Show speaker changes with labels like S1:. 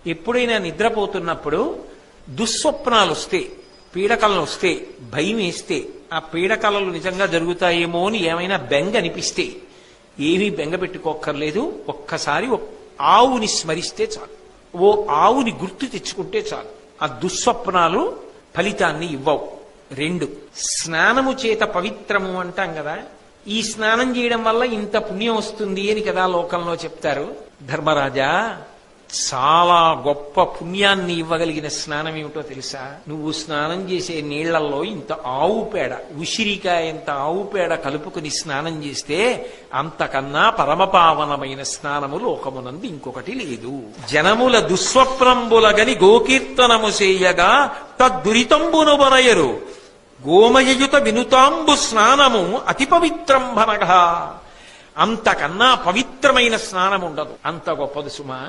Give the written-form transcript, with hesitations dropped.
S1: ఎప్పుడైనా నిద్రపోతున్నప్పుడు దుస్వప్నాలు వస్తే, పీడకలలు వస్తే, భయం వేస్తే, ఆ పీడకలలు నిజంగా జరుగుతాయేమో అని ఏమైనా బెంగ అనిపిస్తే ఏమీ బెంగ పెట్టుకోక్కర్లేదు. ఒక్కసారి ఆవుని స్మరిస్తే చాలు, ఓ ఆవుని గుర్తు తెచ్చుకుంటే చాలు. ఆ దుస్వప్నాలు ఫలితాన్ని ఇవ్వవు. 2, స్నానము చేత పవిత్రము అంటాం కదా. ఈ స్నానం చేయడం వల్ల ఇంత పుణ్యం వస్తుంది అని కదా లోకంలో చెప్తారు. ధర్మరాజా, చాలా గొప్ప పుణ్యాన్ని ఇవ్వగలిగిన స్నానం ఏమిటో తెలుసా? నువ్వు స్నానం చేసే నీళ్లలో ఇంత ఆవు పేడ, ఉసిరికాయంత ఆవు పేడ కలుపుకుని స్నానం చేస్తే అంతకన్నా పరమపావనమైన స్నానము లోకమునందు ఇంకొకటి లేదు. జనముల దుస్వప్నంబులగని గోకీర్తనము చేయగా తద్దురితంబును బనయరు, గోమయయుత వినుతాంబు స్నానము అతి పవిత్రంభనగా. అంతకన్నా పవిత్రమైన స్నానం ఉండదు. అంత గొప్పది సుమా.